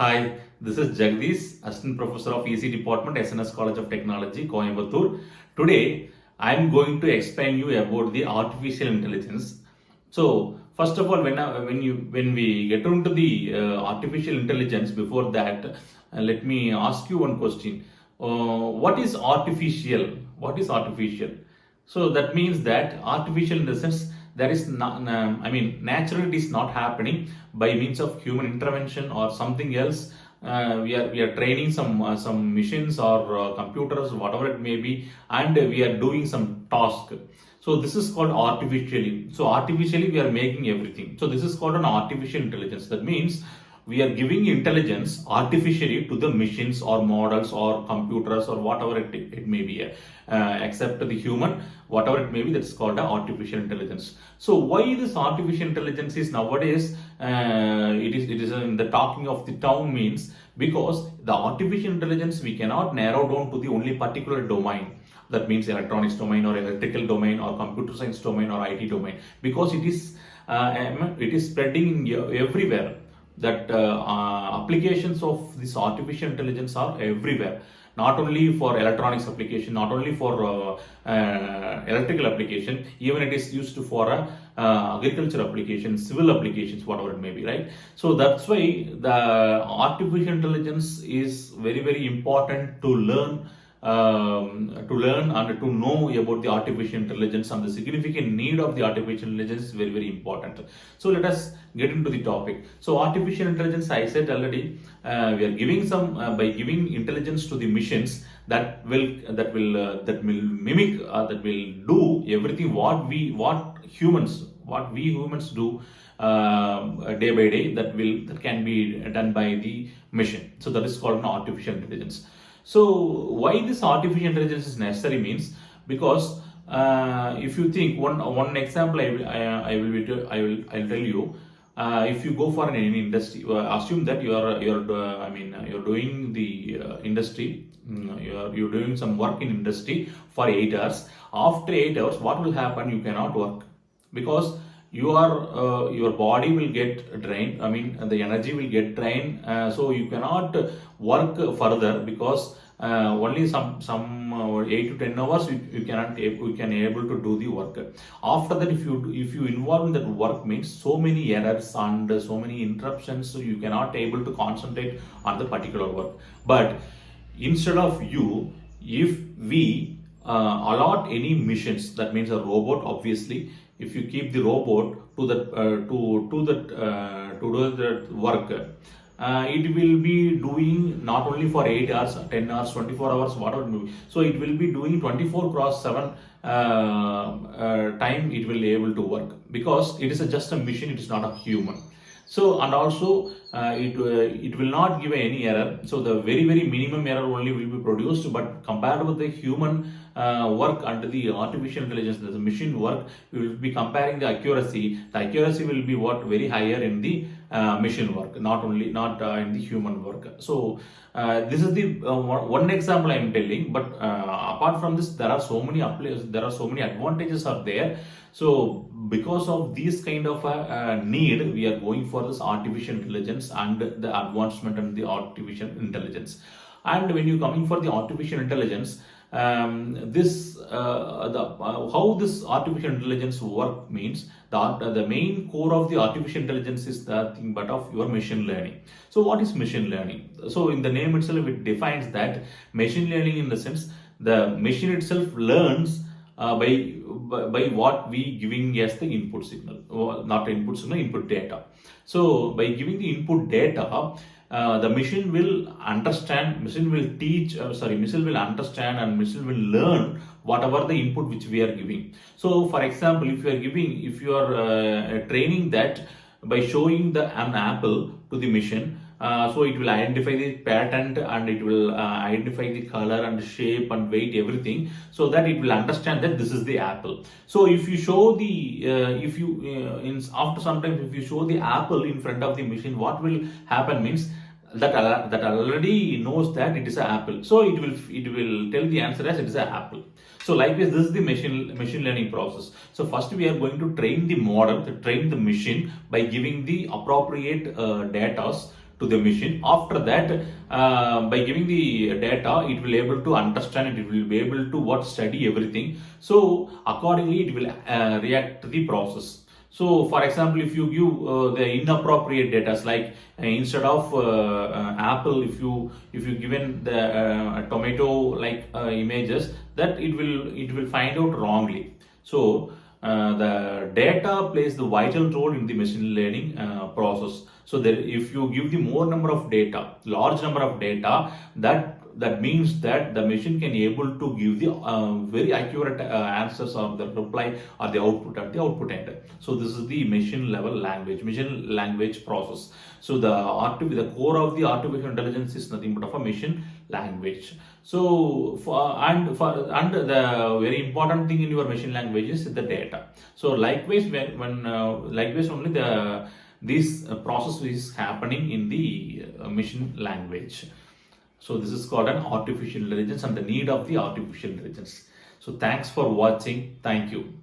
Hi, this is Jagdish, Assistant Professor of EC Department, SNS College of Technology, Coimbatore. Today, I am going to explain you about the artificial intelligence. So, first of all, when we get into the artificial intelligence, before that, let me ask you one question. What is artificial? What is artificial? So that means that artificial in the sense there is not, natural it is not happening by means of human intervention or something else. We are training some machines or computers, whatever it may be, and we are doing some task. So this is called artificially. So artificially we are making everything. So this is called an artificial intelligence. That means we are giving intelligence artificially to the machines or models or computers or whatever it may be, except the human, whatever it may be, that's called artificial intelligence. So why this artificial intelligence is nowadays, it is in the talking of the town means because the artificial intelligence we cannot narrow down to the only particular domain. That means electronics domain or electrical domain or computer science domain or IT domain, because it is spreading everywhere. That applications of this artificial intelligence are everywhere, not only for electronics application, not only for electrical application, even it is used for agriculture applications, civil applications, whatever it may be, right? So that's why the artificial intelligence is very very important to learn and to know about the artificial intelligence, and the significant need of the artificial intelligence is very very important. So let us get into the topic. So artificial intelligence, I said already, we are giving some by giving intelligence to the machines that will mimic, that will do everything what we humans do day by day, that can be done by the machine. So that is called an artificial intelligence. So why this artificial intelligence is necessary means because if you think one example, I'll tell you. If you go for any industry, assume that you're doing the industry, you're doing some work in industry for 8 hours. After 8 hours, what will happen? You cannot work because your body will get drained. The energy will get drained, so you cannot work further because only some 8 to 10 hours you can able to do the work. After that, if you involve in that work means so many errors and so many interruptions, so you cannot able to concentrate on the particular work. But instead of you, if we allot any missions, that means a robot, obviously, if you keep the robot to do that work, it will be doing not only for 8 hours, 10 hours, 24 hours, whatever it may be. So it will be doing 24 cross 7 time it will be able to work, because it is just a machine, it is not a human. So, and also it will not give any error. So the very very minimum error only will be produced, but compared with the human work under the artificial intelligence, the machine work, we will be comparing the accuracy. The accuracy will be what very higher in the machine work, not in the human work. So this is the one example I am telling. But apart from this, there are so many advantages are there. So because of these kind of need, we are going for this artificial intelligence and the advancement and the artificial intelligence. And when you coming for the artificial intelligence, how this artificial intelligence work means the main core of the artificial intelligence is the thing but of your machine learning. So what is machine learning? So in the name itself, it defines that machine learning, in the sense the machine itself learns by what we giving as the input signal, or not input signal, input data. So by giving the input data, the machine will understand, machine will understand, and machine will learn whatever the input which we are giving. So for example, if you are training that by showing an apple to the machine, so it will identify the pattern, and it will identify the color and shape and weight, everything, so that it will understand that this is the apple. So if you show the after some time, if you show the apple in front of the machine, what will happen means that already knows that it is an apple, so it will tell the answer as it is an apple. So likewise, this is the machine learning process. So first we are going to train the model, to train the machine by giving the appropriate data to the machine. After that, by giving the data, it will able to understand it will be able to what study everything. So accordingly it will react to the process. So for example, if you give the inappropriate data, like instead of apple, if you given the tomato like images, that it will find out wrongly. So the data plays the vital role in the machine learning process. So that if you give the more number of data, large number of data, that means that the machine can able to give the very accurate answers or the reply or the output at the output end. So this is the machine language process. So the core of the artificial intelligence is nothing but of a machine language. So and the very important thing in your machine language is the data. So likewise, when likewise only this process is happening in the machine language. So this is called an artificial intelligence and the need of the artificial intelligence. So thanks for watching. Thank you.